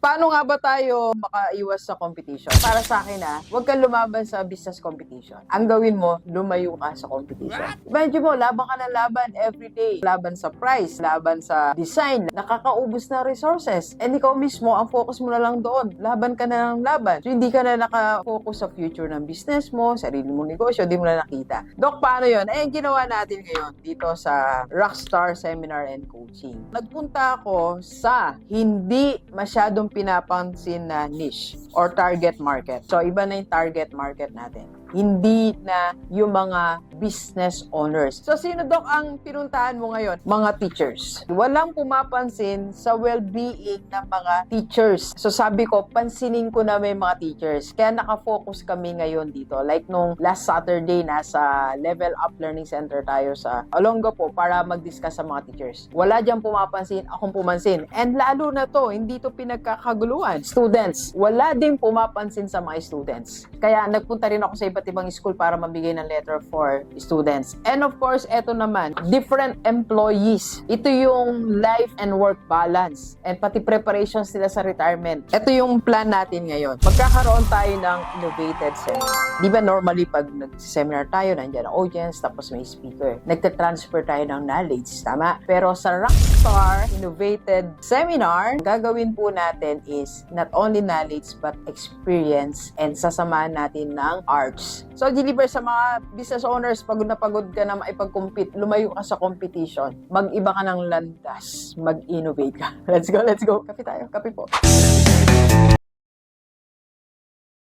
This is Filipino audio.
Paano nga ba tayo makaiwas sa competition? Para sa akin huwag kang lumaban sa business competition. Ang gawin mo, lumayo ka sa competition. Imagine mo, laban ka ng laban everyday. Laban sa price, laban sa design, nakakaubos na resources. And ikaw mismo, ang focus mo na lang doon. Laban ka na ng laban. So, hindi ka na nakafocus sa future ng business mo, sarili mong negosyo, di mo na nakita. Dok, paano yun? Ang ginawa natin ngayon dito sa Rockstar Seminar and Coaching. Nagpunta ako sa hindi masyadong pinapansin na niche or target market. So, iba na yung target market natin. Hindi na yung mga business owners. So, sino, Dok, ang pinuntahan mo ngayon? Mga teachers. Walang pumapansin sa well-being ng mga teachers. So, sabi ko, pansinin ko na may mga teachers. Kaya nakafocus kami ngayon dito. Like nung last Saturday, nasa Level Up Learning Center tayo sa Olongapo para mag-discuss sa mga teachers. Wala diyang pumapansin, akong pumansin. And lalo na to, hindi to pinagkakaguluhan. Students, wala din pumapansin sa mga students. Kaya nagpunta rin ako sa iba't ibang school para mabigay ng letter for students. And of course, eto naman, different employees. Ito yung life and work balance. And pati preparations nila sa retirement. Ito yung plan natin ngayon. Magkakaroon tayo ng innovated seminar. Di ba normally pag nag-seminar tayo, nandiyan ang audience, tapos may speaker. Nagtatransfer tayo ng knowledge, tama? Pero sa Rockstar Innovated Seminar, gagawin po natin is not only knowledge but experience and sasamahan natin ng arts. So, deliver sa mga business owners, pagod na pagod ka na maipag-compete, lumayo ka sa competition, mag-iba ka ng landas, mag-innovate ka. Let's go, let's go. Kape tayo, kape po.